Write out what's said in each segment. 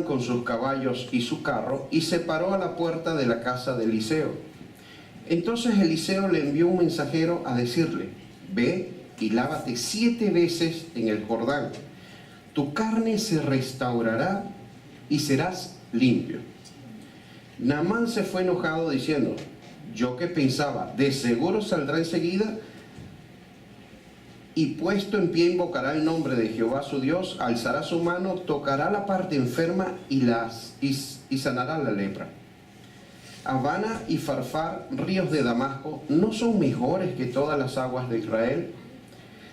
con sus caballos y su carro, y se paró a la puerta de la casa de Eliseo. Entonces Eliseo le envió un mensajero a decirle: ve y lávate 7 veces en el Jordán, tu carne se restaurará y serás limpio. Naamán se fue enojado diciendo: yo que pensaba, de seguro saldrá enseguida, y puesto en pie invocará el nombre de Jehová su Dios, alzará su mano, tocará la parte enferma y sanará la lepra. Abana y Farfar, ríos de Damasco, ¿no son mejores que todas las aguas de Israel?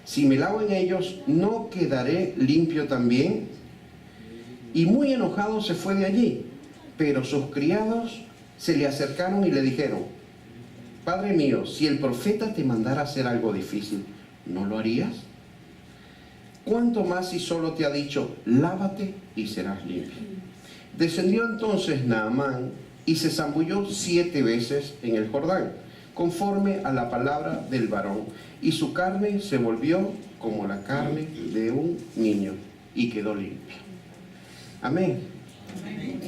Si me lavo en ellos, ¿no quedaré limpio también? Y muy enojado se fue de allí, pero sus criados se le acercaron y le dijeron: Padre mío, si el profeta te mandara hacer algo difícil, ¿no lo harías? ¿Cuánto más si solo te ha dicho: lávate y serás limpio? Descendió entonces Naamán y se zambulló 7 veces en el Jordán, conforme a la palabra del varón, y su carne se volvió como la carne de un niño, y quedó limpia. Amén. Amén.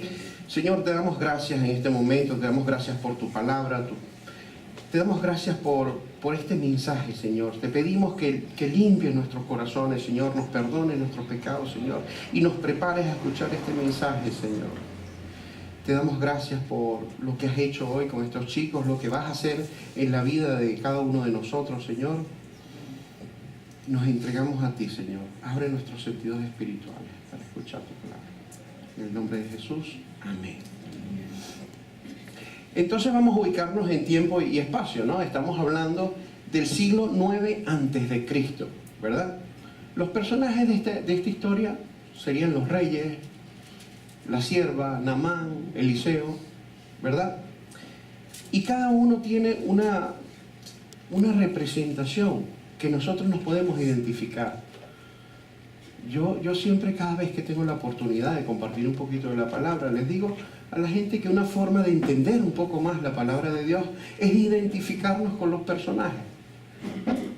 Señor, te damos gracias en este momento, te damos gracias por tu palabra, te damos gracias por este mensaje, Señor. Te pedimos que limpies nuestros corazones, Señor, nos perdones nuestros pecados, Señor, y nos prepares a escuchar este mensaje, Señor. Te damos gracias por lo que has hecho hoy con estos chicos, lo que vas a hacer en la vida de cada uno de nosotros, Señor. Nos entregamos a ti, Señor. Abre nuestros sentidos espirituales para escuchar tu palabra. En el nombre de Jesús, amén. Entonces vamos a ubicarnos en tiempo y espacio, ¿no? Estamos hablando del siglo 9 antes de Cristo, ¿verdad? Los personajes de esta historia serían los reyes, la sierva, Naamán, Eliseo, ¿verdad? Y cada uno tiene una representación que nosotros nos podemos identificar. Yo siempre, cada vez que tengo la oportunidad de compartir un poquito de la palabra, les digo a la gente que una forma de entender un poco más la palabra de Dios es identificarnos con los personajes.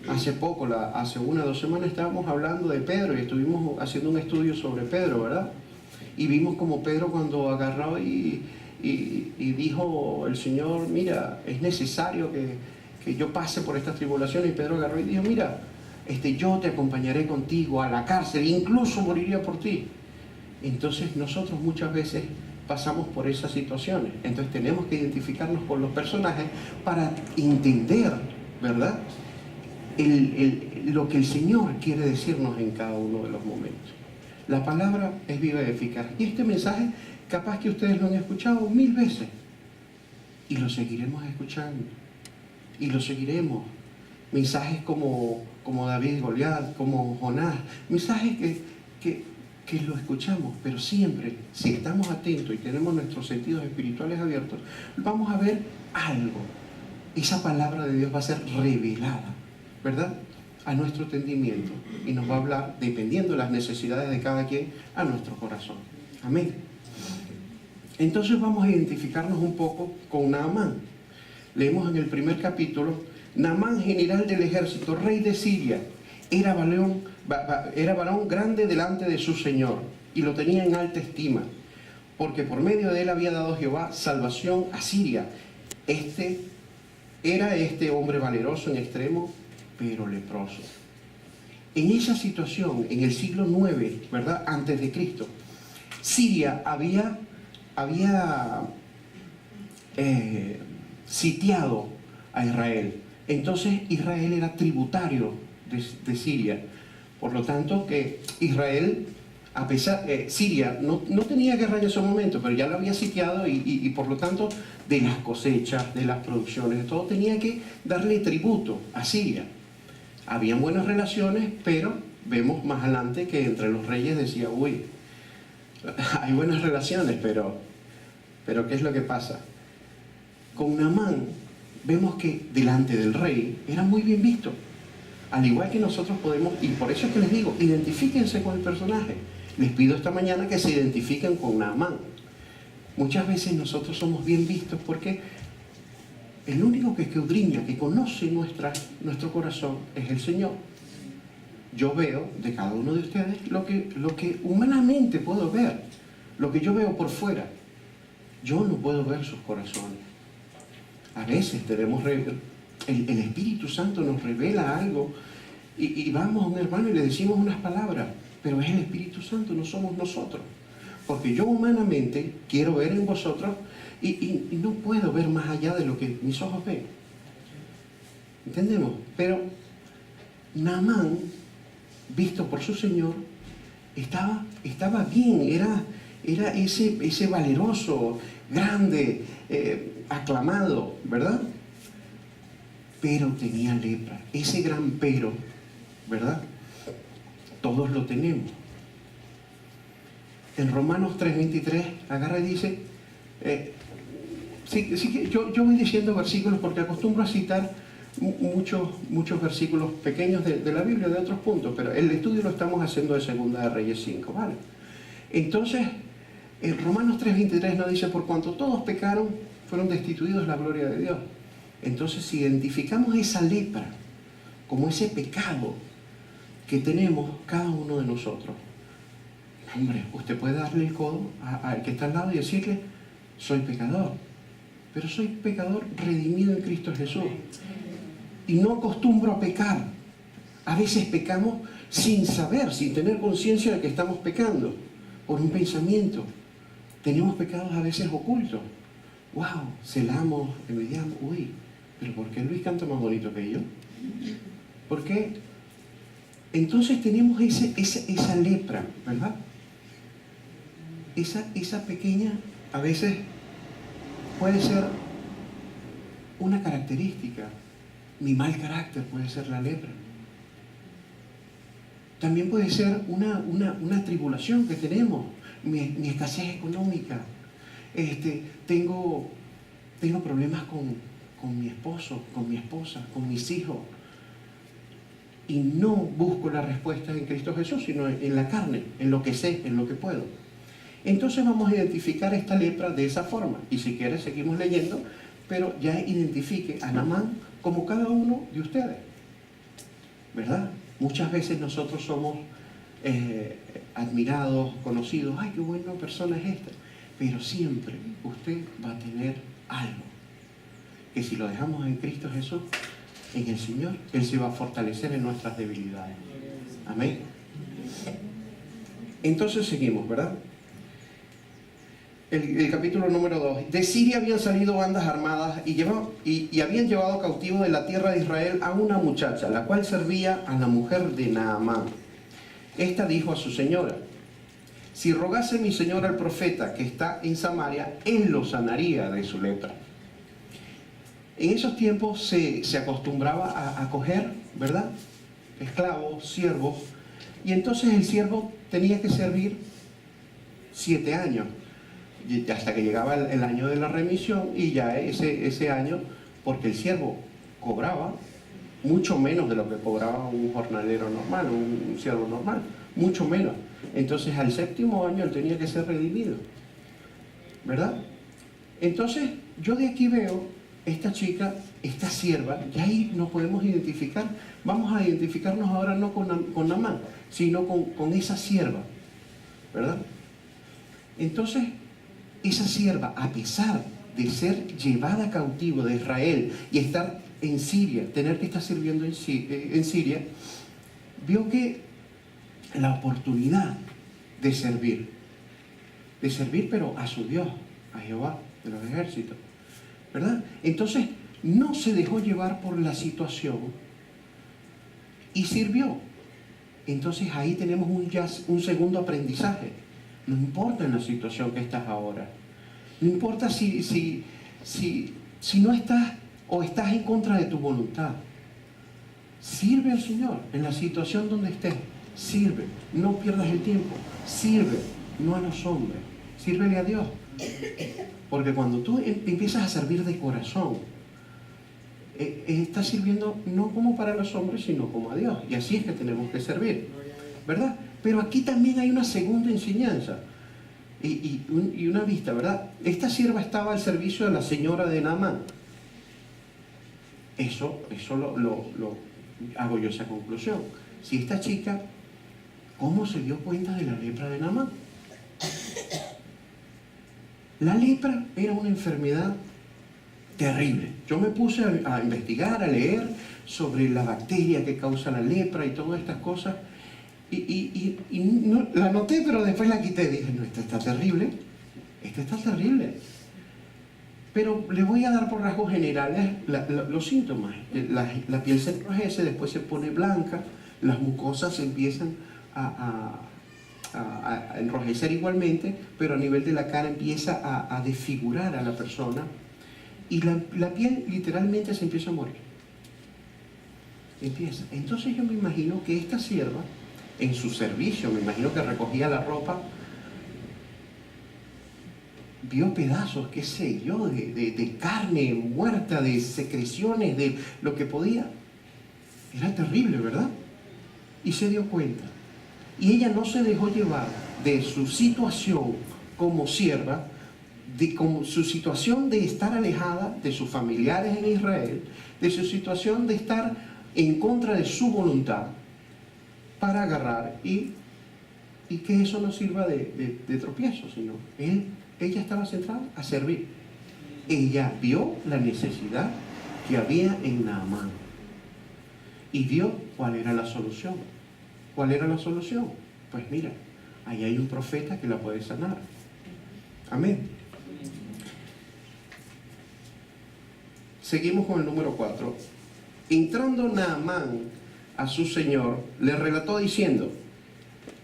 Hace 1 o 2 semanas estábamos hablando de Pedro y estuvimos haciendo un estudio sobre Pedro, ¿verdad? Y vimos como Pedro, cuando agarró y dijo el Señor: mira, es necesario que yo pase por estas tribulaciones. Y Pedro agarró y dijo: mira, yo te acompañaré contigo a la cárcel, incluso moriría por ti. Entonces nosotros muchas veces pasamos por esas situaciones. Entonces tenemos que identificarnos con los personajes para entender, ¿verdad?, lo que el Señor quiere decirnos en cada uno de los momentos. La palabra es viva y eficaz. Y este mensaje, capaz que ustedes lo han escuchado 1000 veces. Y lo seguiremos escuchando. Y lo seguiremos. Mensajes como David y Goliat, como Jonás. Mensajes que lo escuchamos, pero siempre, si estamos atentos y tenemos nuestros sentidos espirituales abiertos, vamos a ver algo. Esa palabra de Dios va a ser revelada, ¿verdad?, a nuestro entendimiento, y nos va a hablar, dependiendo de las necesidades de cada quien, a nuestro corazón. Amén. Entonces vamos a identificarnos un poco con Naamán. Leemos en el primer capítulo: Naamán, general del ejército, rey de Siria, era varón grande delante de su señor, y lo tenía en alta estima, porque por medio de él había dado Jehová salvación a Siria. Era este hombre valeroso en extremo, pero leproso. En esa situación, en el siglo 9, ¿verdad?, antes de Cristo, Siria había sitiado a Israel. Entonces Israel era tributario de Siria. Por lo tanto, que Israel, Siria no tenía guerra en ese momento, pero ya lo había sitiado, y por lo tanto, de las cosechas, de las producciones, de todo, tenía que darle tributo a Siria. Habían buenas relaciones, pero vemos más adelante que entre los reyes decía: uy, hay buenas relaciones, pero ¿qué es lo que pasa? Con Naamán vemos que delante del rey era muy bien visto. Al igual que nosotros podemos, y por eso es que les digo, identifíquense con el personaje. Les pido esta mañana que se identifiquen con Naamán. Muchas veces nosotros somos bien vistos porque el único que escudriña, que conoce nuestro corazón, es el Señor. Yo veo de cada uno de ustedes lo que humanamente puedo ver. lo que yo veo por fuera. Yo no puedo ver sus corazones. A veces el Espíritu Santo nos revela algo y vamos a un hermano y le decimos unas palabras, pero es el Espíritu Santo, no somos nosotros. Porque yo humanamente quiero ver en vosotros y no puedo ver más allá de lo que mis ojos ven. ¿Entendemos? Pero Naamán, visto por su Señor, estaba bien, era ese valeroso, grande, aclamado, ¿verdad? Pero tenía lepra, ese gran pero, ¿verdad? Todos lo tenemos. En Romanos 3:23 agarra y dice, yo voy diciendo versículos porque acostumbro a citar muchos versículos pequeños de la Biblia, de otros puntos, pero el estudio lo estamos haciendo de Segunda de Reyes 5, ¿vale? Entonces, en Romanos 3:23 nos dice, por cuanto todos pecaron, fueron destituidos de la gloria de Dios. Entonces, si identificamos esa lepra como ese pecado que tenemos cada uno de nosotros, hombre, usted puede darle el codo al que está al lado y decirle, soy pecador, pero soy pecador redimido en Cristo Jesús. Y no acostumbro a pecar. A veces pecamos sin saber, sin tener conciencia de que estamos pecando, por un pensamiento. Tenemos pecados a veces ocultos. Wow, celamos, envidiamos, uy, pero ¿por qué Luis canta más bonito que yo? ¿Por qué? Entonces tenemos esa lepra, ¿verdad? Esa pequeña, a veces puede ser una característica. Mi mal carácter puede ser la lepra. También puede ser una tribulación que tenemos, mi escasez económica. Tengo problemas con mi esposo, con mi esposa, con mis hijos. Y no busco la respuesta en Cristo Jesús, sino en la carne, en lo que sé, en lo que puedo. Entonces vamos a identificar esta lepra de esa forma. Y si quieres seguimos leyendo, pero ya identifique a Naamán como cada uno de ustedes, ¿verdad? Muchas veces nosotros somos admirados, conocidos, ¡ay, qué buena persona es esta! Pero siempre usted va a tener algo que si lo dejamos en Cristo Jesús, en el Señor, Él se va a fortalecer en nuestras debilidades. Amén. Entonces seguimos, ¿verdad? El capítulo número 2. De Siria habían salido bandas armadas y habían llevado cautivo de la tierra de Israel a una muchacha, la cual servía a la mujer de Naamán. Esta dijo a su señora, si rogase mi señor al profeta que está en Samaria, él lo sanaría de su lepra. En esos tiempos se acostumbraba a coger, ¿verdad?, esclavos, siervos, y entonces el siervo tenía que servir 7 años. Hasta que llegaba el año de la remisión y ya ese año, porque el siervo cobraba mucho menos de lo que cobraba un jornalero normal, un siervo normal, mucho menos. Entonces al 7.º año él tenía que ser redimido, ¿verdad? Entonces yo de aquí veo esta chica, esta sierva, y ahí nos podemos identificar. Vamos a identificarnos ahora no con Naamán, sino con esa sierva, ¿verdad? Entonces esa sierva, a pesar de ser llevada cautivo de Israel y estar en Siria, tener que estar sirviendo en Siria, vio que la oportunidad de servir pero a su Dios, a Jehová de los ejércitos, ¿verdad? Entonces no se dejó llevar por la situación y sirvió. Entonces ahí tenemos un segundo aprendizaje. No importa en la situación que estás ahora. No importa si no estás o estás en contra de tu voluntad. Sirve al Señor en la situación donde estés. Sirve. No pierdas el tiempo. Sirve. No a los hombres. Sírvele a Dios. Porque cuando tú empiezas a servir de corazón, estás sirviendo no como para los hombres, sino como a Dios. Y así es que tenemos que servir, ¿verdad? Pero aquí también hay una segunda enseñanza y una vista, ¿verdad? Esta sierva estaba al servicio de la señora de Naamán. Eso lo hago yo esa conclusión. Si esta chica, ¿cómo se dio cuenta de la lepra de Naamán? La lepra era una enfermedad terrible. Yo me puse a investigar, a leer sobre la bacteria que causa la lepra y todas estas cosas. Y no, la noté, pero después la quité. Dije, no, esta está terrible. Esta está terrible. Pero le voy a dar por rasgos generales los síntomas. La piel se enrojece, después se pone blanca, las mucosas empiezan a enrojecer igualmente, pero a nivel de la cara empieza a desfigurar a la persona y la piel literalmente se empieza a morir. Empieza. Entonces yo me imagino que esta sierva, en su servicio, me imagino que recogía la ropa, vio pedazos, qué sé yo, de carne muerta, de secreciones, de lo que podía. Era terrible, ¿verdad? Y se dio cuenta. Y ella no se dejó llevar de su situación como sierva, de su situación de estar alejada de sus familiares en Israel, de su situación de estar en contra de su voluntad, para agarrar y que eso no sirva de tropiezo, sino ella estaba centrada a servir. Ella vio la necesidad que había en Naamán y vio cuál era la solución. ¿Cuál era la solución? Pues mira, ahí hay un profeta que la puede sanar. Amén. Seguimos con el número 4. Entrando Naamán a su señor, le relató diciendo: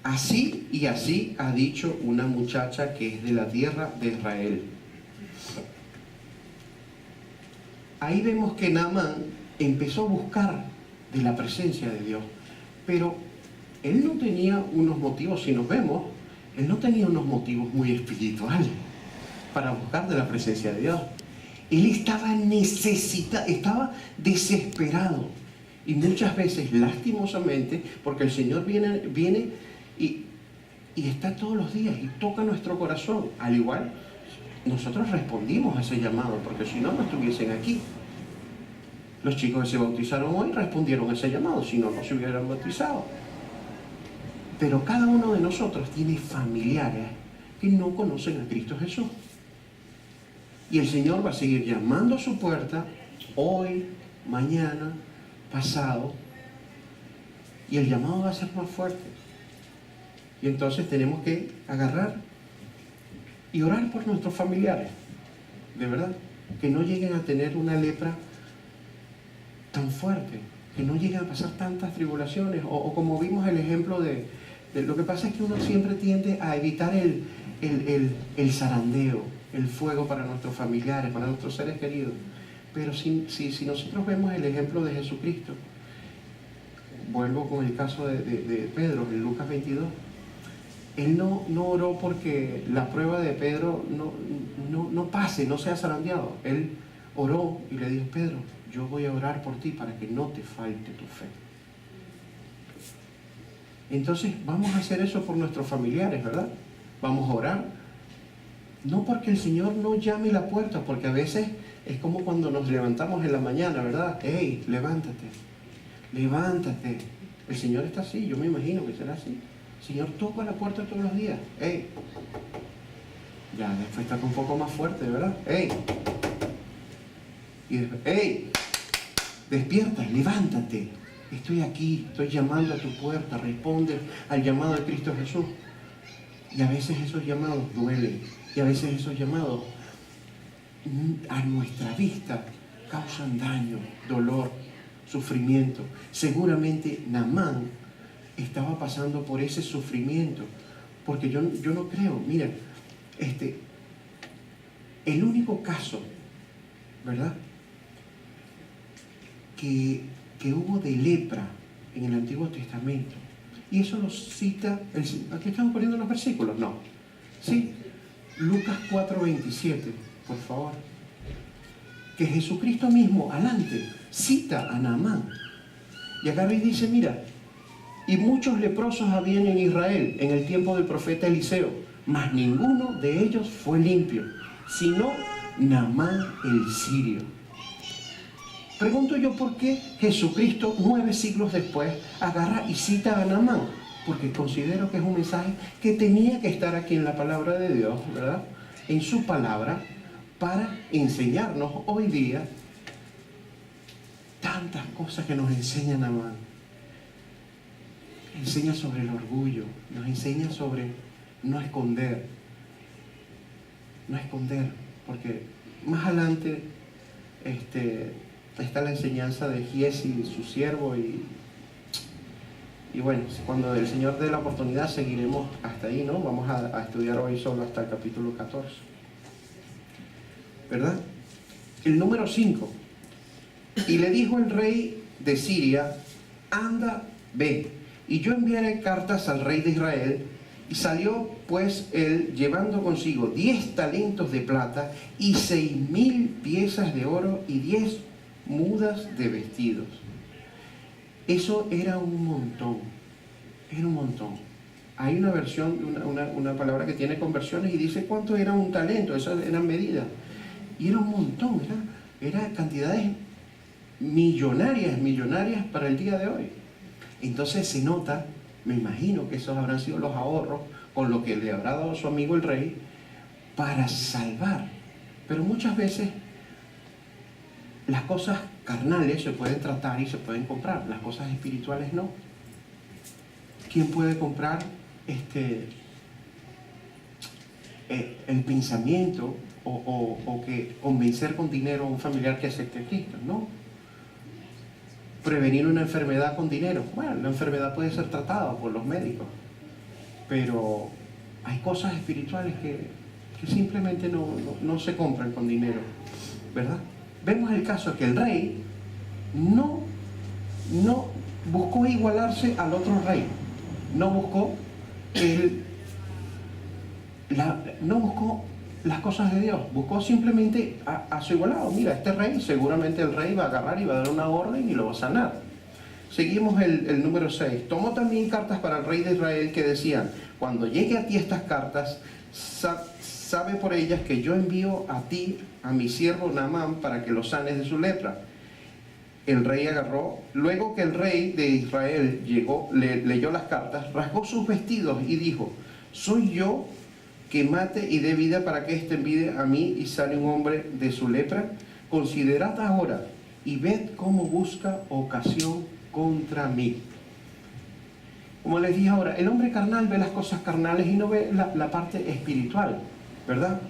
así y así ha dicho una muchacha que es de la tierra de Israel. Ahí vemos que Naamán empezó a buscar de la presencia de Dios, pero él no tenía unos motivos, si nos vemos, él no tenía unos motivos muy espirituales para buscar de la presencia de Dios. Él estaba necesitado, estaba desesperado. Y muchas veces, lastimosamente, porque el Señor viene y está todos los días y toca nuestro corazón. Al igual, nosotros respondimos a ese llamado, porque si no, no estuviesen aquí. Los chicos que se bautizaron hoy respondieron a ese llamado, si no, no se hubieran bautizado. Pero cada uno de nosotros tiene familiares que no conocen a Cristo Jesús. Y el Señor va a seguir llamando a su puerta hoy, mañana, pasado, y el llamado va a ser más fuerte. Y entonces tenemos que agarrar y orar por nuestros familiares, de verdad, que no lleguen a tener una lepra tan fuerte, que no lleguen a pasar tantas tribulaciones, o como vimos el ejemplo de lo que pasa es que uno siempre tiende a evitar el zarandeo, el fuego para nuestros familiares, para nuestros seres queridos. Pero si nosotros vemos el ejemplo de Jesucristo, vuelvo con el caso de Pedro, en Lucas 22, él no oró porque la prueba de Pedro no pase, no sea zarandeado. Él oró y le dijo: Pedro, yo voy a orar por ti para que no te falte tu fe. Entonces vamos a hacer eso por nuestros familiares, ¿verdad? Vamos a orar. No porque el Señor no llame a la puerta, porque a veces es como cuando nos levantamos en la mañana, ¿verdad? ¡Hey, levántate! ¡Levántate! El Señor está así, yo me imagino que será así. El Señor toca la puerta todos los días. ¡Hey! Ya, después está un poco más fuerte, ¿verdad? ¡Hey! Y después, ¡hey! Despierta, levántate. Estoy aquí, estoy llamando a tu puerta, responde al llamado de Cristo Jesús. Y a veces esos llamados duelen. Y a veces esos llamados a nuestra vista causan daño, dolor, sufrimiento. Seguramente Naamán estaba pasando por ese sufrimiento, porque yo no creo, mira, el único caso, ¿verdad?, que hubo de lepra en el Antiguo Testamento, y eso lo cita, aquí estamos poniendo los versículos, no, sí, Lucas 4:27, por favor, que Jesucristo mismo, adelante, cita a Naamán, y agarra y dice: mira, y muchos leprosos habían en Israel en el tiempo del profeta Eliseo, mas ninguno de ellos fue limpio, sino Naamán el sirio. Pregunto yo por qué Jesucristo 9 siglos después agarra y cita a Naamán, porque considero que es un mensaje que tenía que estar aquí en la palabra de Dios, ¿verdad? en su palabra para enseñarnos hoy día tantas cosas que nos enseñan, amado. Enseña sobre el orgullo, nos enseña sobre no esconder, porque más adelante está la enseñanza de Giesi, su siervo, y bueno, cuando el Señor dé la oportunidad seguiremos hasta ahí, ¿no? Vamos a estudiar hoy solo hasta el capítulo 14, ¿verdad? El número 5. Y le dijo el rey de Siria: anda, ve, y yo enviaré cartas al rey de Israel. Y salió pues él llevando consigo 10 talentos de plata y 6.000 piezas de oro y 10 mudas de vestidos. Eso era un montón. Hay una versión, una palabra que tiene conversiones y dice cuánto era un talento. Esas eran medidas. Y era un montón, era cantidades millonarias para el día de hoy. Entonces se nota, me imagino que esos habrán sido los ahorros con lo que le habrá dado su amigo el rey para salvar. Pero muchas veces las cosas carnales se pueden tratar y se pueden comprar, las cosas espirituales no. ¿Quién puede comprar el pensamiento o que convencer con dinero a un familiar que acepte a Cristo? No. Prevenir una enfermedad con dinero. Bueno, la enfermedad puede ser tratada por los médicos, pero hay cosas espirituales que simplemente no se compran con dinero, ¿verdad? Vemos el caso que el rey no buscó igualarse al otro rey, no buscó las cosas de Dios, buscó simplemente a su igualado. Mira, este rey, seguramente el rey va a agarrar y va a dar una orden y lo va a sanar. Seguimos el número 6. Tomó también cartas para el rey de Israel que decían: cuando llegue a ti estas cartas, sabe por ellas que yo envío a ti a mi siervo Naamán para que lo sanes de su lepra. El rey agarró, luego que el rey de Israel leyó las cartas, rasgó sus vestidos y dijo: ¿soy yo que mate y dé vida para que éste envíe a mí y sane un hombre de su lepra? Considerad ahora y ved cómo busca ocasión contra mí. Como les dije ahora, el hombre carnal ve las cosas carnales y no ve la parte espiritual, ¿verdad?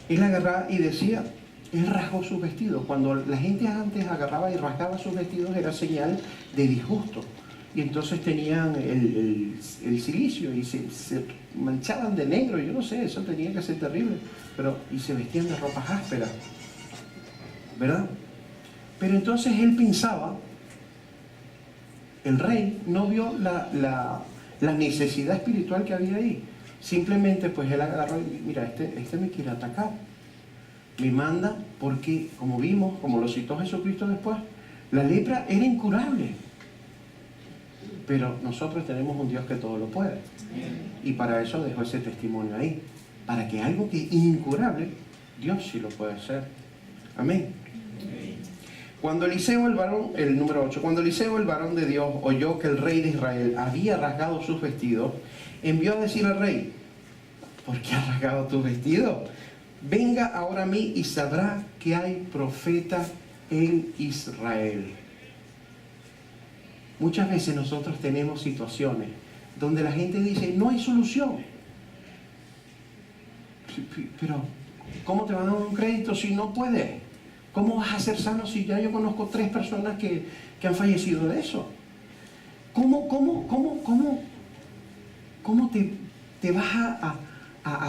Él agarraba y decía, él rasgó sus vestidos. Cuando la gente antes agarraba y rasgaba sus vestidos era señal de disgusto. Y entonces tenían el silicio y se manchaban de negro. Yo no sé, eso tenía que ser terrible. Y se vestían de ropas ásperas, ¿verdad? Pero entonces él pensaba, el rey no vio la necesidad espiritual que había ahí. Simplemente pues él agarró y mira, este me quiere atacar. Me manda porque, como vimos, como lo citó Jesucristo después, la lepra era incurable. Pero nosotros tenemos un Dios que todo lo puede. Y para eso dejó ese testimonio ahí. Para que algo que es incurable, Dios sí lo puede hacer. Amén. Cuando Eliseo el varón, el número 8, cuando Eliseo el varón de Dios oyó que el rey de Israel había rasgado sus vestidos, envió a decir al rey: ¿por qué has rasgado tus vestidos? Venga ahora a mí y sabrá que hay profeta en Israel. Muchas veces nosotros tenemos situaciones donde la gente dice, no hay solución. Pero, ¿cómo te van a dar un crédito si no puedes? ¿Cómo vas a ser sano si ya yo conozco 3 personas que han fallecido de eso? ¿Cómo te vas a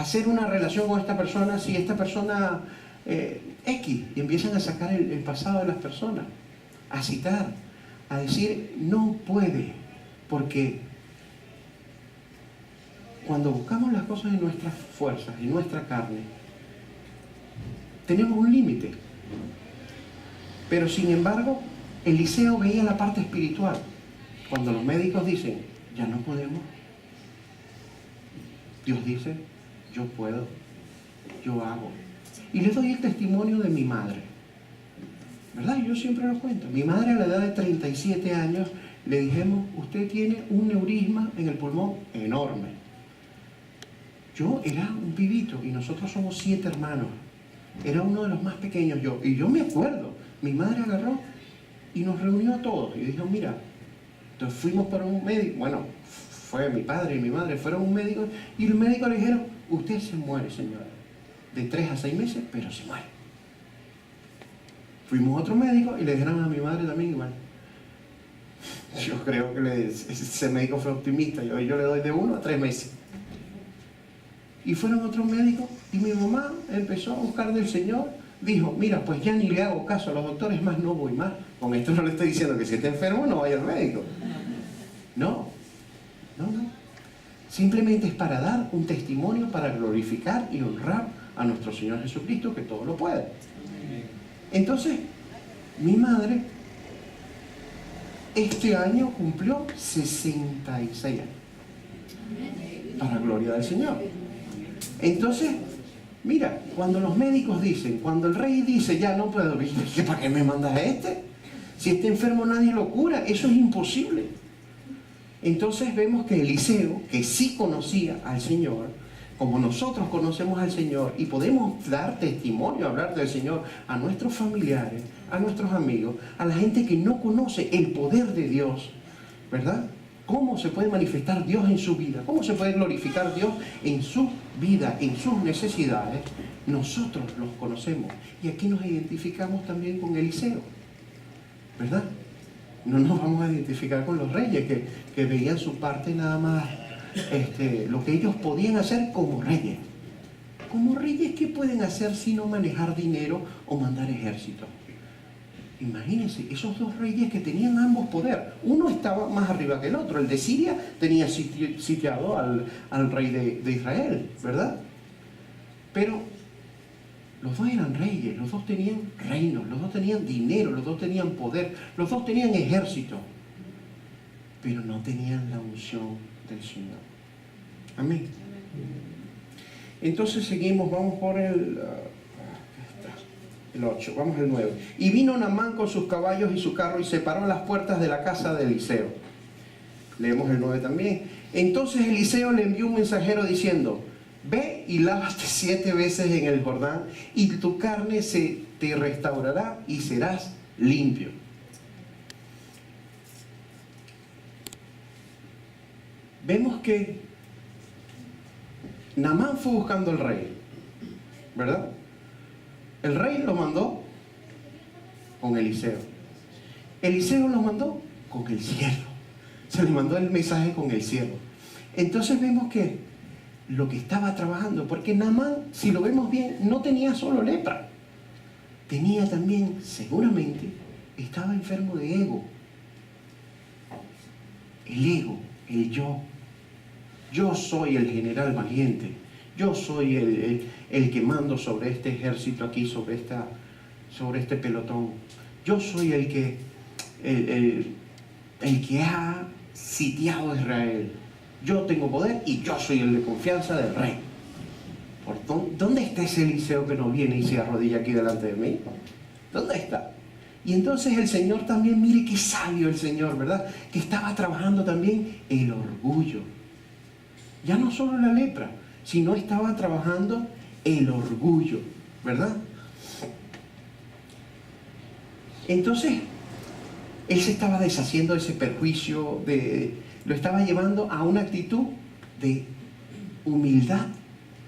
hacer una relación con esta persona si esta persona X? Y empiezan a sacar el pasado de las personas, a citar, a decir, no puede, porque cuando buscamos las cosas en nuestras fuerzas, en nuestra carne, tenemos un límite. Pero sin embargo, Eliseo veía la parte espiritual. Cuando los médicos dicen, ya no podemos, Dios dice, yo puedo, yo hago. Y les doy el testimonio de mi madre, ¿verdad? Yo siempre lo cuento. Mi madre, a la edad de 37 años, le dijimos, usted tiene un neurisma en el pulmón enorme. Yo era un pibito y nosotros somos 7 hermanos. Era uno de los más pequeños yo. Y yo me acuerdo, mi madre agarró y nos reunió a todos y dijo, mira, entonces fuimos para un médico, bueno, fue mi padre y mi madre, fueron a un médico y el médico le dijeron, usted se muere, señora, de 3 a 6 meses, pero se muere. Fuimos a otro médico y le dijeron a mi madre también igual. Yo creo que ese médico fue optimista, yo le doy de 1 a 3 meses. Y fueron otros médicos y mi mamá empezó a buscar del Señor, dijo, mira, pues ya ni le hago caso a los doctores, más no voy más. Con esto no le estoy diciendo que si está enfermo no vaya al médico. No. Simplemente es para dar un testimonio, para glorificar y honrar a nuestro Señor Jesucristo, que todo lo puede. Entonces, mi madre este año cumplió 66 años. Para gloria del Señor. Entonces, mira, cuando los médicos dicen, cuando el rey dice, ya no puedo vivir, ¿para qué me mandas a este? Si está enfermo nadie lo cura, eso es imposible. Entonces vemos que Eliseo, que sí conocía al Señor, como nosotros conocemos al Señor y podemos dar testimonio, hablar del Señor a nuestros familiares, a nuestros amigos, a la gente que no conoce el poder de Dios, ¿verdad? ¿Cómo se puede manifestar Dios en su vida? ¿Cómo se puede glorificar Dios en su vida, en sus necesidades? Nosotros los conocemos. Y aquí nos identificamos también con Eliseo, ¿verdad? No nos vamos a identificar con los reyes que veían su parte nada más, lo que ellos podían hacer como reyes. Como reyes, ¿qué pueden hacer sino manejar dinero o mandar ejércitos? Imagínense, esos 2 reyes que tenían ambos poder. Uno estaba más arriba que el otro. El de Siria tenía sitiado al rey de Israel, ¿verdad? Pero los 2 eran reyes, los 2 tenían reinos, los 2 tenían dinero, los 2 tenían poder, los 2 tenían ejército, pero no tenían la unción del Señor. Amén. Entonces seguimos, vamos por el 8, vamos al 9. Y vino Naamán con sus caballos y su carro y se paró en las puertas de la casa de Eliseo. Leemos el 9 también. Entonces Eliseo le envió un mensajero diciendo, ve y lávate 7 veces en el Jordán y tu carne se te restaurará y serás limpio. Vemos que Naamán fue buscando al rey, ¿verdad? El rey lo mandó con Eliseo. Eliseo lo mandó con el siervo. Se le mandó el mensaje con el siervo. Entonces vemos que lo que estaba trabajando, porque Naamán, si lo vemos bien, no tenía solo lepra. Tenía también, seguramente, estaba enfermo de ego. El ego, el yo. Yo soy el general valiente. Yo soy el que mando sobre este ejército aquí, sobre este pelotón. Yo soy el que ha sitiado a Israel. Yo tengo poder y yo soy el de confianza del rey. ¿Dónde está ese Eliseo que no viene y se arrodilla aquí delante de mí? ¿Dónde está? Y entonces el Señor también, mire qué sabio el Señor, ¿verdad? Que estaba trabajando también el orgullo. Ya no solo la lepra, sino estaba trabajando el orgullo, ¿verdad? Entonces, él se estaba deshaciendo de ese perjuicio, lo estaba llevando a una actitud de humildad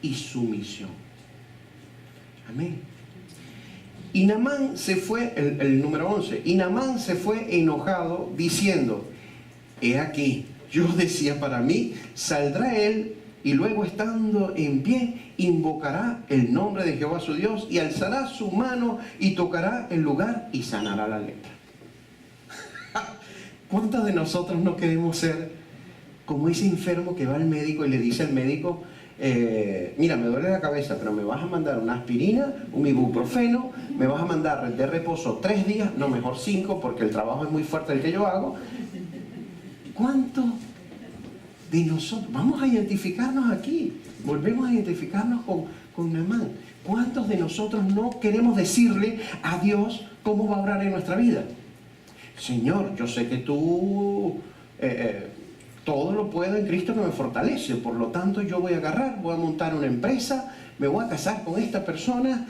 y sumisión. Amén. Y Naamán se fue, el número 11, y Naamán se fue enojado diciendo, he aquí, yo decía para mí, saldrá él y luego estando en pie, invocará el nombre de Jehová su Dios y alzará su mano y tocará el lugar y sanará la lepra. ¿Cuántos de nosotros no queremos ser como ese enfermo que va al médico y le dice al médico, mira, me duele la cabeza, pero me vas a mandar una aspirina, un ibuprofeno, me vas a mandar de reposo 3 días, no, mejor 5, porque el trabajo es muy fuerte el que yo hago? ¿Cuántos de nosotros, vamos a identificarnos aquí, volvemos a identificarnos con Naamán? ¿Cuántos de nosotros no queremos decirle a Dios cómo va a obrar en nuestra vida? Señor, yo sé que tú todo lo puedo en Cristo que me fortalece. Por lo tanto, yo voy a agarrar, voy a montar una empresa, me voy a casar con esta persona,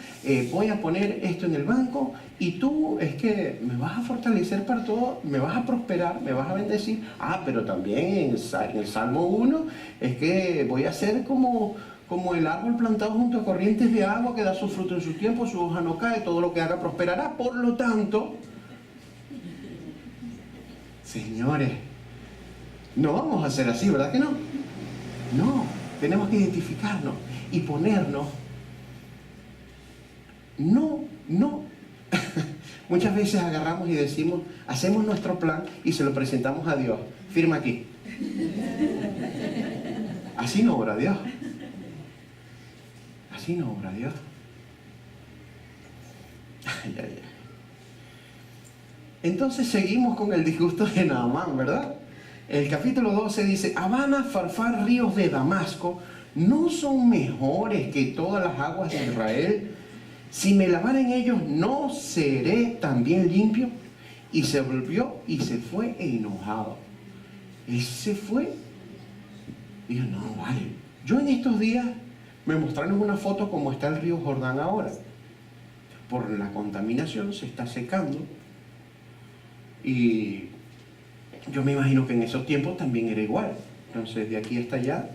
voy a poner esto en el banco y tú es que me vas a fortalecer para todo, me vas a prosperar, me vas a bendecir. Pero también en el Salmo 1 es que voy a ser como el árbol plantado junto a corrientes de agua que da su fruto en su tiempo, su hoja no cae, todo lo que haga prosperará. Por lo tanto, señores, no vamos a ser así, ¿verdad que no? No, tenemos que identificarnos y ponernos. No. Muchas veces agarramos y decimos, hacemos nuestro plan y se lo presentamos a Dios. Firma aquí. Así no obra Dios. Así no obra Dios. Ay. Entonces seguimos con el disgusto de Naamán, ¿verdad? El capítulo 12 dice, Habana, Farfar, ríos de Damasco, ¿no son mejores que todas las aguas de Israel? Si me lavara en ellos, ¿no seré también limpio? Y se volvió y se fue enojado. Él se fue. Dijo, no, vale. Yo en estos días me mostraron una foto como está el río Jordán ahora. Por la contaminación se está secando. Y yo me imagino que en esos tiempos también era igual. Entonces, de aquí hasta allá,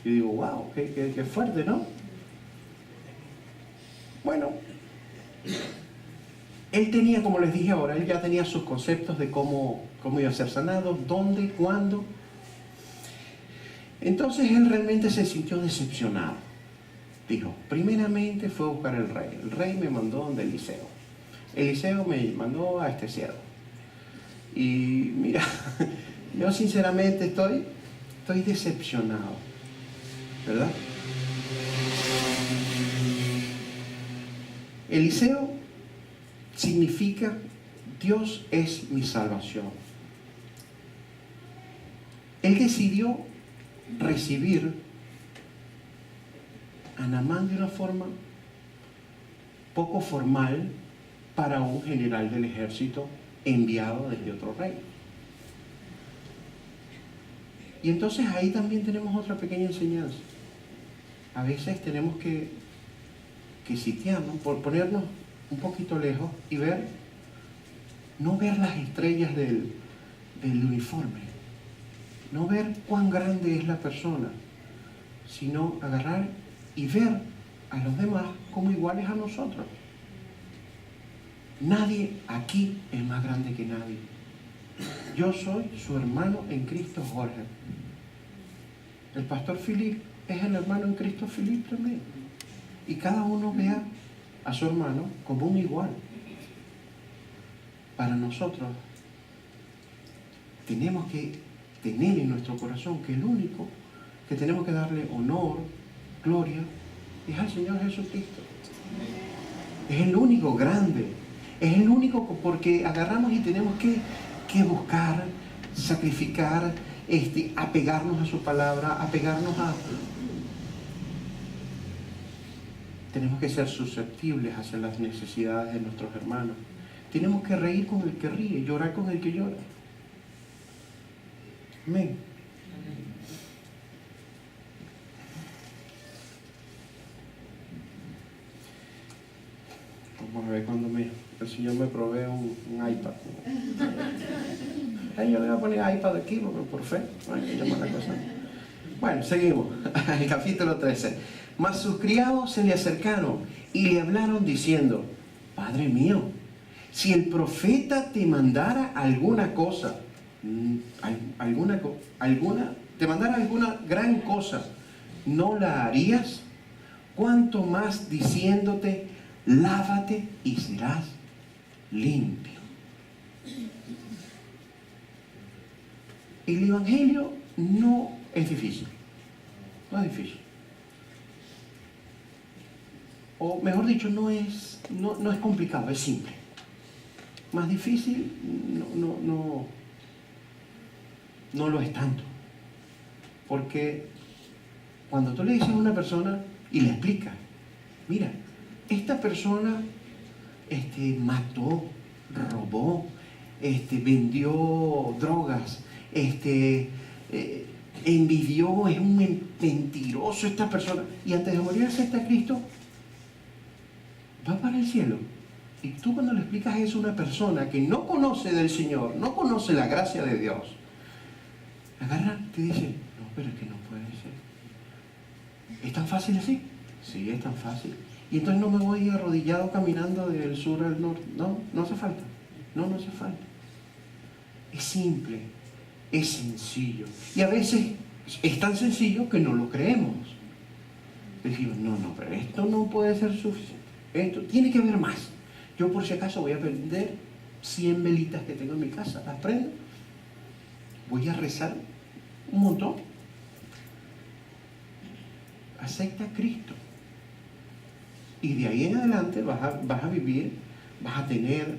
yo digo, wow, qué fuerte, ¿no? Bueno, él tenía, como les dije ahora, él ya tenía sus conceptos de cómo iba a ser sanado, dónde, cuándo. Entonces, él realmente se sintió decepcionado. Dijo, primeramente fue a buscar al rey. El rey me mandó donde Eliseo. Eliseo me mandó a este siervo. Y mira, yo sinceramente estoy decepcionado, ¿verdad? Eliseo significa Dios es mi salvación. Él decidió recibir a Naamán de una forma poco formal para un general del ejército enviado desde otro reino. Y entonces ahí también tenemos otra pequeña enseñanza. A veces tenemos que sitiarnos, por ponernos un poquito lejos y ver, no ver las estrellas del uniforme, no ver cuán grande es la persona, sino agarrar y ver a los demás como iguales a nosotros. Nadie aquí es más grande que nadie. Yo soy su hermano en Cristo, Jorge. El pastor Philip es el hermano en Cristo, Philip también. Y cada uno vea a su hermano como un igual. Para nosotros, tenemos que tener en nuestro corazón que el único que tenemos que darle honor, gloria, es al Señor Jesucristo. Es el único grande. Es el único, porque agarramos y tenemos que buscar, sacrificar, apegarnos a su palabra, tenemos que ser susceptibles hacia las necesidades de nuestros hermanos. Tenemos que reír con el que ríe, llorar con el que llora. Amén. Vamos a ver cuando el Señor me provee un iPad. Yo le voy a poner iPad aquí porque por fe. La cosa. Bueno, seguimos. El capítulo 13. Mas sus criados se le acercaron y le hablaron diciendo, Padre mío, si el profeta te mandara alguna cosa, te mandara alguna gran cosa, ¿no la harías? ¿Cuánto más diciéndote, lávate y serás limpio? El evangelio no es difícil. No es difícil. O mejor dicho, no es complicado, es simple. Más difícil no lo es tanto. Porque cuando tú le dices a una persona y le explicas, mira, esta persona mató, robó, vendió drogas, envidió, es un mentiroso esta persona, y antes de morir acepta a Cristo, va para el cielo. Y tú cuando le explicas eso a una persona que no conoce del Señor, no conoce la gracia de Dios, agarra, te dice, no, pero es que no puede ser. ¿Es tan fácil así? Sí, es tan fácil. Y entonces no me voy arrodillado caminando del sur al norte. No, no hace falta. No, no hace falta. Es simple, es sencillo. Y a veces es tan sencillo que no lo creemos. Decimos, no, pero esto no puede ser suficiente. Esto tiene que haber más. Yo por si acaso voy a vender 100 velitas que tengo en mi casa, las prendo, voy a rezar un montón. Acepta a Cristo. Y de ahí en adelante vas a vivir, vas a tener,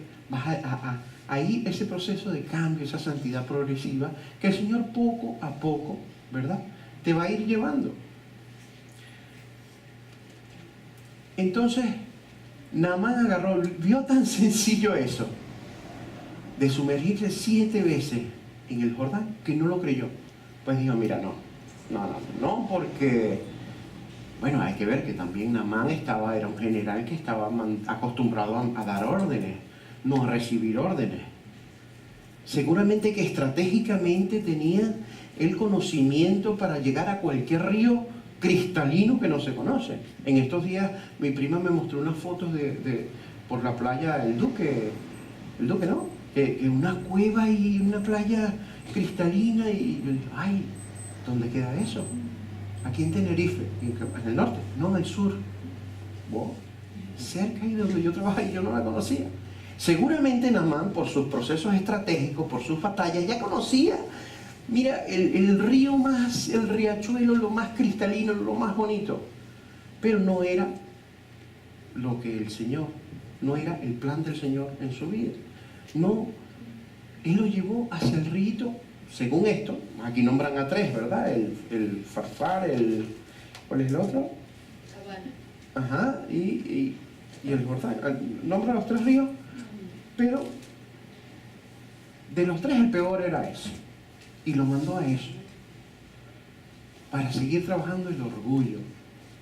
ahí ese proceso de cambio, esa santidad progresiva, que el Señor poco a poco, ¿verdad?, te va a ir llevando. Entonces, Naamán agarró, vio tan sencillo eso, de sumergirse 7 veces en el Jordán, que no lo creyó. Pues dijo, mira, no, porque, bueno, hay que ver que también Naamán era un general que estaba acostumbrado a dar órdenes, no a recibir órdenes. Seguramente que estratégicamente tenía el conocimiento para llegar a cualquier río cristalino que no se conoce. En estos días mi prima me mostró unas fotos por la playa El Duque, ¿no? Una cueva y una playa cristalina, y yo digo, ay, ¿dónde queda eso? Aquí en Tenerife, en el norte, no en el sur. Wow, cerca de donde yo trabajo, y yo no la conocía. Seguramente Naamán, por sus procesos estratégicos, por sus batallas, ya conocía, mira, el río más, el riachuelo, lo más cristalino, lo más bonito. Pero no era lo que el Señor, no era el plan del Señor en su vida. No, Él lo llevó hacia el río, según esto, aquí nombran a 3, ¿verdad? El Farfar, ¿cuál es el otro? Habana. Ajá, y el Jordán. Nombran los 3 ríos, pero de los 3 el peor era ese. Y lo mandó a eso, para seguir trabajando el orgullo,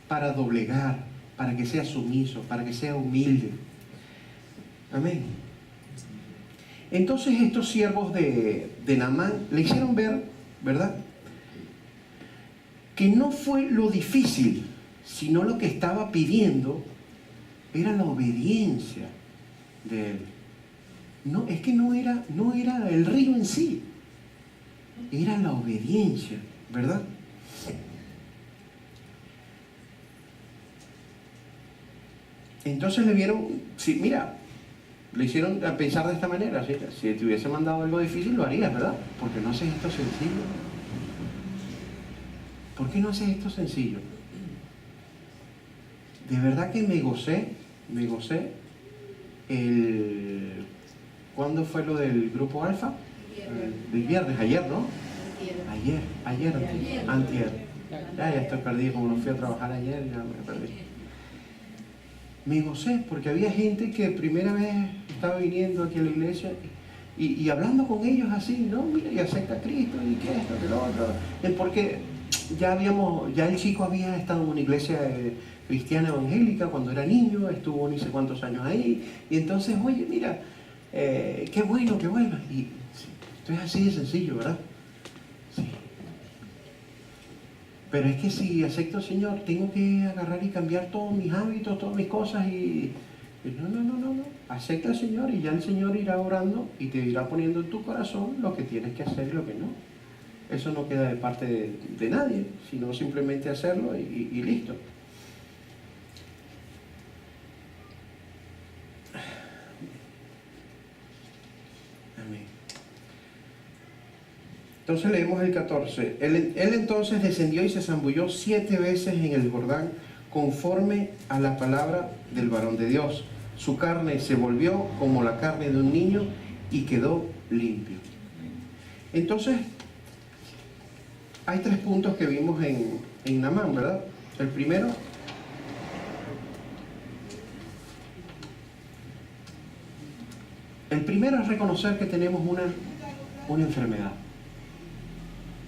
para doblegar, para que sea sumiso, para que sea humilde. Amén. Entonces estos siervos de Naamán le hicieron ver, ¿verdad?, que no fue lo difícil, sino lo que estaba pidiendo era la obediencia de él. No, es que no era el río en sí, era la obediencia, ¿verdad? Entonces le vieron, sí, mira, le hicieron pensar de esta manera, ¿sí? Si te hubiese mandado algo difícil lo harías, ¿verdad? ¿Por qué no haces esto sencillo? ¿Por qué no haces esto sencillo? De verdad que me gocé ¿cuándo fue lo del grupo Alfa? El viernes, ayer, ¿no? Antier. Ya estoy perdido, como no fui a trabajar ayer, ya me perdí. Me gocé porque había gente que primera vez estaba viniendo aquí a la iglesia y hablando con ellos así, no, mira, y acepta a Cristo, y que esto, que lo otro. Porque ya el chico había estado en una iglesia cristiana evangélica cuando era niño, estuvo ni sé cuántos años ahí, y entonces, oye, mira, qué bueno que vuelva. Y esto es así de sencillo, ¿verdad? Sí. Pero es que si acepto al Señor, tengo que agarrar y cambiar todos mis hábitos, todas mis cosas, y no. Acepta al Señor y ya el Señor irá orando y te irá poniendo en tu corazón lo que tienes que hacer y lo que no. Eso no queda de parte de nadie, sino simplemente hacerlo y listo. Amén. Entonces leemos el 14. Él entonces descendió y se zambulló 7 veces en el Jordán, conforme a la palabra del varón de Dios. Su carne se volvió como la carne de un niño y quedó limpio. Entonces, hay 3 puntos que vimos en Naamán, ¿verdad? El primero, es reconocer que tenemos una enfermedad.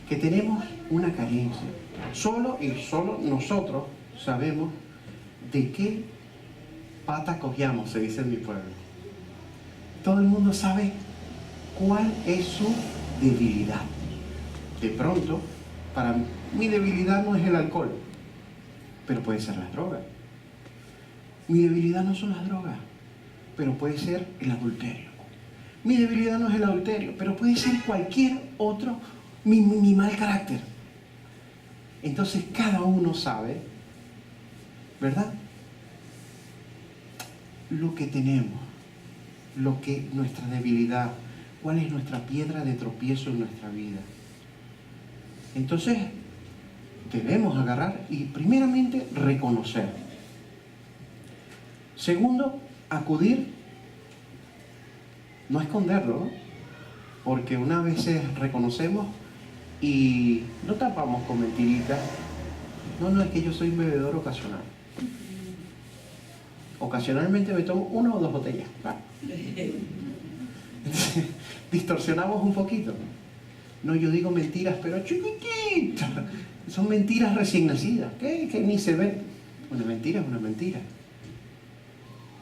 que tenemos una carencia. Solo nosotros sabemos de qué pata cojeamos, se dice en mi pueblo. Todo el mundo sabe cuál es su debilidad. De pronto, para mí, mi debilidad no es el alcohol, pero puede ser las drogas. Mi debilidad no son las drogas, pero puede ser el adulterio. Mi debilidad no es el adulterio, pero puede ser cualquier otro, mi mal carácter. Entonces cada uno sabe, ¿verdad?, lo que tenemos, lo que nuestra debilidad, cuál es nuestra piedra de tropiezo en nuestra vida. Entonces debemos agarrar y primeramente reconocer. Segundo, acudir, no esconderlo, ¿no? Porque una vez reconocemos y no tapamos con mentiritas. No, es que yo soy un bebedor ocasional. Ocasionalmente me tomo 1 o 2 botellas. Distorsionamos un poquito. No, yo digo mentiras, pero chiquititas. Son mentiras recién nacidas, que ni se ven. Una mentira es una mentira.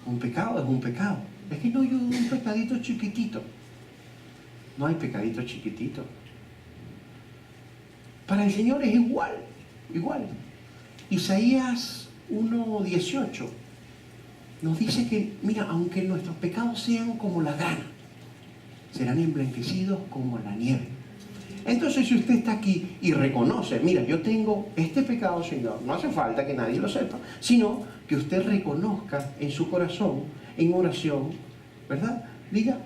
Un pecado es un pecado. Es que no, yo un pecadito chiquitito. No hay pecadito chiquitito. Para el Señor es igual. Isaías 1:18 nos dice que, mira, aunque nuestros pecados sean como la grana, serán emblanquecidos como la nieve. Entonces, si usted está aquí y reconoce, mira, yo tengo este pecado, Señor, no hace falta que nadie lo sepa, sino que usted reconozca en su corazón, en oración, ¿verdad? Diga,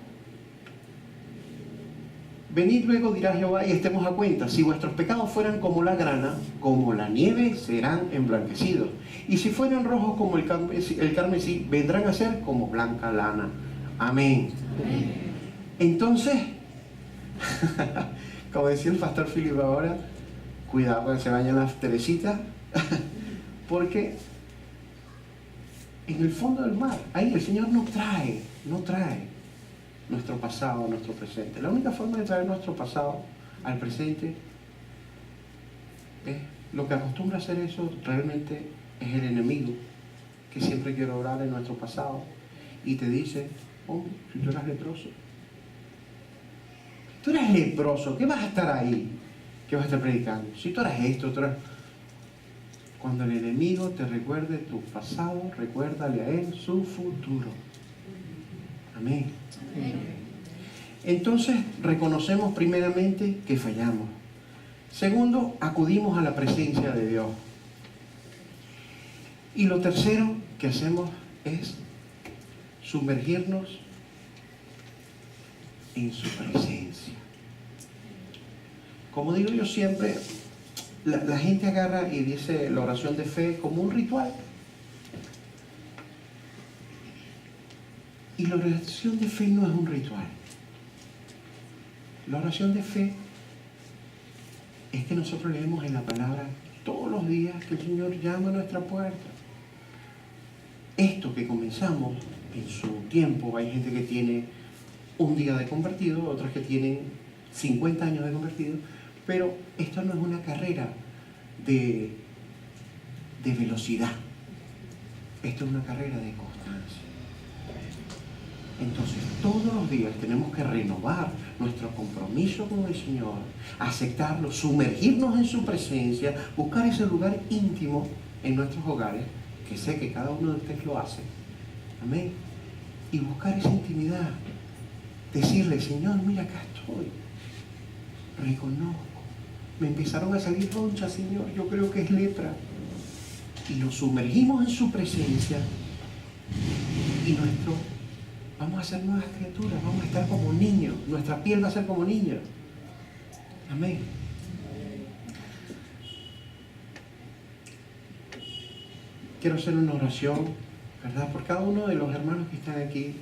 venid luego, dirá Jehová, y estemos a cuenta. Si vuestros pecados fueran como la grana, como la nieve, serán emblanquecidos. Y si fueran rojos como el carmesí, vendrán a ser como blanca lana. Amén. Entonces, como decía el pastor Filipe ahora, cuidado cuando se bañan las Teresitas, porque en el fondo del mar, ahí el Señor no trae nuestro pasado, nuestro presente. La única forma de traer nuestro pasado al presente es lo que acostumbra a hacer eso realmente es el enemigo, que siempre quiere obrar en nuestro pasado y te dice, hombre, si tú eras leproso, ¿qué vas a estar ahí? ¿Qué vas a estar predicando? Si tú eras esto, tú eras... Cuando el enemigo te recuerde tu pasado, recuérdale a él su futuro. Amén. Entonces reconocemos primeramente que fallamos. Segundo, acudimos a la presencia de Dios. Y lo tercero que hacemos es sumergirnos en su presencia. Como digo yo siempre, la gente agarra y dice la oración de fe como un ritual. Y la oración de fe no es un ritual. La oración de fe es que nosotros leemos en la palabra todos los días que el Señor llama a nuestra puerta. Esto que comenzamos en su tiempo, hay gente que tiene un día de convertido, otros que tienen 50 años de convertido, pero esto no es una carrera de velocidad. Esto es una carrera de constancia. Entonces, todos los días tenemos que renovar nuestro compromiso con el Señor, aceptarlo, sumergirnos en su presencia, buscar ese lugar íntimo en nuestros hogares, que sé que cada uno de ustedes lo hace. Amén. Y buscar esa intimidad. Decirle, Señor, mira, acá estoy. Reconozco. Me empezaron a salir ronchas, Señor, yo creo que es lepra. Y nos sumergimos en su presencia y vamos a ser nuevas criaturas, vamos a estar como niños, nuestra piel va a ser como niños. Amén. Quiero hacer una oración, ¿verdad? Por cada uno de los hermanos que están aquí.